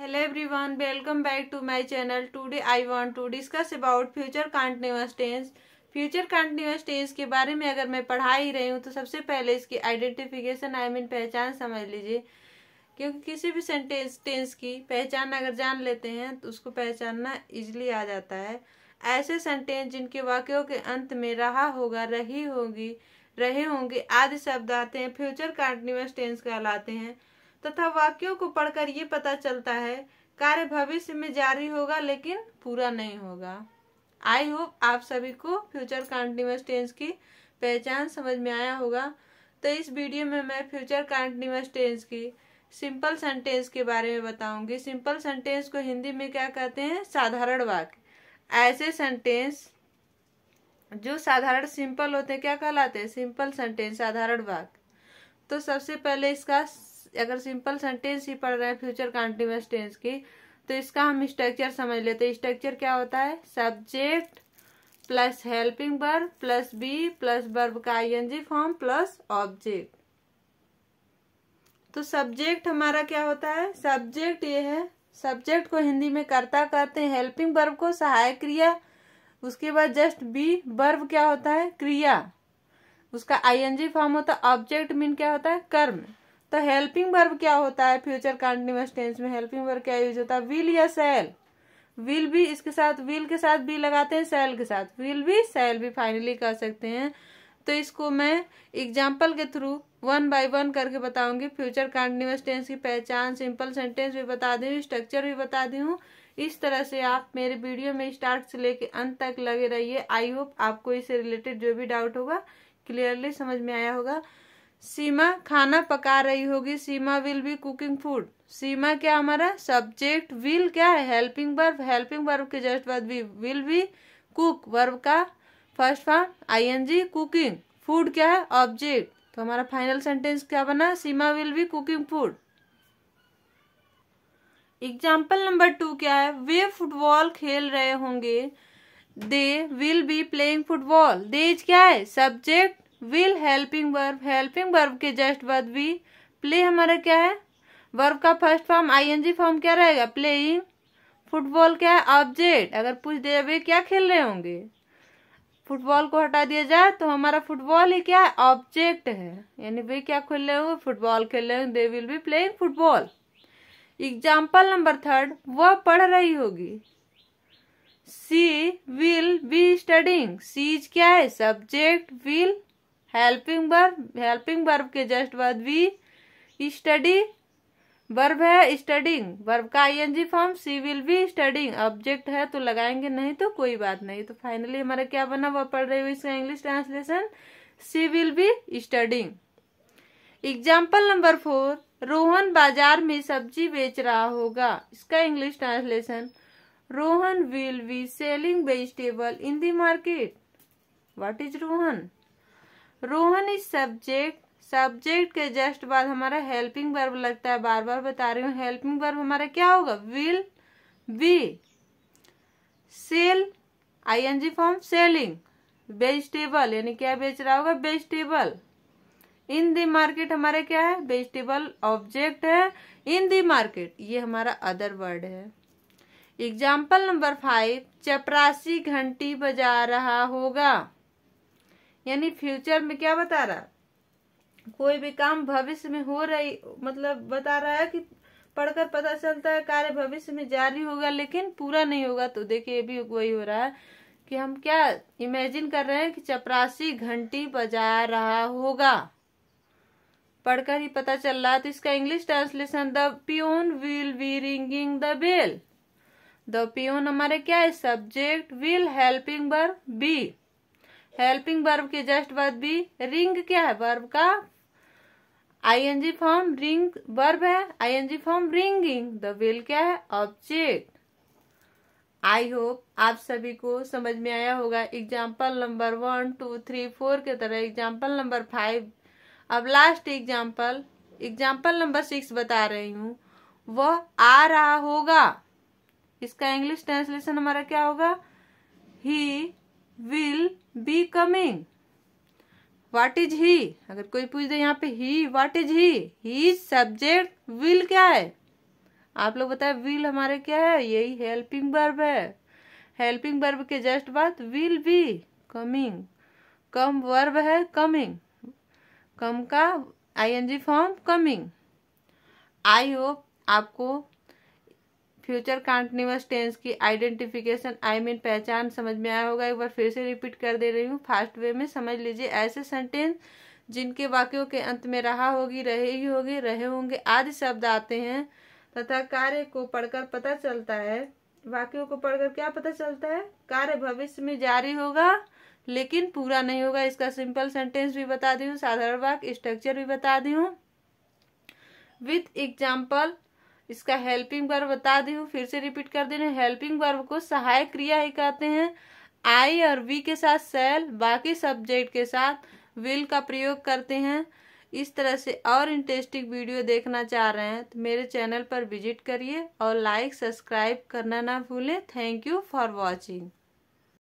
Hello everyone, welcome back to my channel. Today I want to discuss about future continuous tense. Future continuous tense के बारे में अगर मैं पढ़ा ही रही हूँ तो सबसे पहले इसकी आइडेंटिफिकेशन पहचान समझ लीजिए, क्योंकि किसी भी सेंटेंस टेंस की पहचान अगर जान लेते हैं तो उसको पहचानना इजीली आ जाता है। ऐसे सेंटेंस जिनके वाक्यों के अंत में रहा होगा, रही होगी, रहे होंगे आदि शब्द आते हैं फ्यूचर कंटिन्यूअस टेंस कहलाते हैं, तथा वाक्यों को पढ़कर ये पता चलता है कार्य भविष्य में जारी होगा लेकिन पूरा नहीं होगा। आई होप आप सभी को फ्यूचर कंटिन्यूअस टेंस की पहचान समझ में आया होगा। तो इस वीडियो में मैं फ्यूचर कंटिन्यूअस टेंस की सिंपल सेंटेंस के बारे में बताऊंगी। सिंपल सेंटेंस को हिंदी में क्या कहते हैं? साधारण वाक्य। ऐसे सेंटेंस जो साधारण सिंपल होते हैं क्या कहलाते हैं? सिंपल सेंटेंस, साधारण वाक्य। तो सबसे पहले इसका अगर सिंपल सेंटेंस ही पढ़ रहे हैं फ्यूचर कंटिन्यूअस टेंस की, तो इसका हम स्ट्रक्चर समझ लेते हैं। स्ट्रक्चर क्या होता है? Subject plus helping verb plus be plus verb का आईएनजी फॉर्म प्लस ऑब्जेक्ट। तो सब्जेक्ट हमारा क्या होता है? सब्जेक्ट ये है, सब्जेक्ट को हिंदी में कर्ता कहते हैं, हेल्पिंग वर्ब को सहायक क्रिया, उसके बाद जस्ट बी वर्ब क्या होता है? क्रिया, उसका आईएनजी फॉर्म होता है। ऑब्जेक्ट मीन क्या होता है? कर्म। तो हेल्पिंग वर्ब क्या होता है फ्यूचर कंटिन्यूअस टेंस में? हेल्पिंग वर्ब क्या यूज होता है? विल या शैल। विल भी इसके साथ, विल के साथ भी लगाते हैं, शैल के साथ विल भी, शैल भी फाइनली कर सकते हैं। तो इसको मैं एग्जाम्पल के थ्रू 1 बाय 1 करके बताऊंगी। फ्यूचर कंटिन्यूअस टेंस की पहचान, सिंपल सेंटेंस भी बता दी हूँ, स्ट्रक्चर भी बता दी हूँ। इस तरह से आप मेरे वीडियो में स्टार्ट से लेके अंत तक लगे रहिए। आई होप आपको इससे रिलेटेड जो भी डाउट होगा क्लियरली समझ में आया होगा। सीमा खाना पका रही होगी, Seema will be cooking food. Seema क्या हमारा? सब्जेक्ट, विल क्या है? हेल्पिंग वर्ब, हेल्पिंग वर्ब के जस्ट बाद भी विल बी, कुक वर्ब का first form I N G, cooking, food क्या है? ऑब्जेक्ट। तो हमारा फाइनल सेंटेंस क्या बना? Seema will be cooking food. Example number 2 क्या है? वे फुटबॉल खेल रहे होंगे, they will be playing football. They क्या है? सब्जेक्ट, विल हेल्पिंग वर्ब के जस्ट बाद भी, प्ले हमारा क्या है? वर्ब का फर्स्ट फॉर्म आईएनजी फॉर्म क्या रहेगा? प्लेइंग, फुटबॉल क्या है? ऑब्जेक्ट। अगर पूछ दे वे क्या खेल रहे होंगे, फुटबॉल को हटा दिया जाए तो हमारा फुटबॉल ही क्या है? ऑब्जेक्ट है, यानी वे क्या खेल रहे होंगे? फुटबॉल खेल रहे होंगे, they will be playing football. Example number 3, वह पढ़ रही होगी, she will be studying. She's क्या है? सब्जेक्ट, विल हेल्पिंग वर्ब के जस्ट बाद भी, स्टडी वर्ब है, स्टडिंग वर्ब का ING form, she will be studying object है तो लगाएंगे, नहीं तो कोई बात नहीं। तो फाइनली हमारा क्या बना? वह पढ़ रही हुई, इसका English translation she will be studying. Example number 4, Rohan बाजार में सब्जी बेच रहा होगा, इसका English translation Rohan will be selling vegetable in the market. What is Rohan? Rohan is subject, subject के जस्ट बाद हमारा हेल्पिंग वर्ब लगता है, बार बार बता रही हूँ। हेल्पिंग वर्ब हमारा क्या होगा? Will be, sell ING form selling, vegetable यानी क्या बेच रहा होगा? वेजिटेबल। इन द मार्केट हमारा क्या है? वेजिटेबल ऑब्जेक्ट है, इन द मार्केट ये हमारा अदर वर्ड है। एग्जाम्पल नंबर 5, चपरासी घंटी बजा रहा होगा, यानी फ्यूचर में क्या बता रहा? कोई भी काम भविष्य में हो रही, मतलब बता रहा है कि पढ़कर पता चलता है कार्य भविष्य में जारी होगा लेकिन पूरा नहीं होगा। तो देखिए ये भी वही हो रहा है कि हम क्या इमेजिन कर रहे हैं कि चपरासी घंटी बजा रहा होगा, पढ़कर ही पता चल रहा है। तो इसका English translation the peon will be ringing the bell. The peon हमारे क्या है? Subject, will helping verb be, helping verb के जस्ट बाद भी, रिंग क्या है? वर्ब का आईएनजी फॉर्म, रिंग वर्ब है, ING form ringing, the bell क्या है? ऑब्जेक्ट। आई होप आप सभी को समझ में आया होगा। एग्जाम्पल नंबर 1, 2, 3, 4 के तरह एग्जाम्पल नंबर 5। अब लास्ट एग्जाम्पल, एग्जाम्पल नंबर 6 बता रही हूँ। वह आ रहा होगा, इसका इंग्लिश ट्रांसलेशन हमारा क्या होगा? He will be coming. What is he? अगर कोई पूछ दे यहाँ पे he, what is he? He subject, will क्या है? आप लोग बताए विल हमारे क्या है, यही हेल्पिंग वर्ब है। हेल्पिंग वर्ब के जस्ट बाद will be coming, come verb है कमिंग, कम का ING form coming. I hope आपको फ्यूचर कंटीन्यूअस टेंस की आइडेंटिफिकेशन पहचान समझ में आया होगा। एक बार फिर से रिपीट कर दे रही हूँ, फास्ट वे में समझ लीजिए। ऐसे सेंटेंस जिनके वाक्यों के अंत में रहा होगी, रहेगी होगी, रहे होंगे आदि शब्द आते हैं तथा कार्य को पढ़कर पता चलता है, वाक्यों को पढ़कर क्या पता चलता है, कार्य भविष्य में जारी होगा लेकिन पूरा नहीं होगा। इसका सिंपल सेंटेंस भी बता दी हूँ, साधारण वाक्य स्ट्रक्चर भी बता दी हूँ विथ एग्जाम्पल। इसका हेल्पिंग वर्ब बता दी हूँ, फिर से रिपीट कर दे रहे हैं। हेल्पिंग वर्ब को सहायक क्रिया ही कहते हैं। आई और वी के साथ शैल, बाकी सब्जेक्ट के साथ विल का प्रयोग करते हैं। इस तरह से और इंटरेस्टिंग वीडियो देखना चाह रहे हैं तो मेरे चैनल पर विजिट करिए और लाइक सब्सक्राइब करना ना भूलें। Thank you for watching.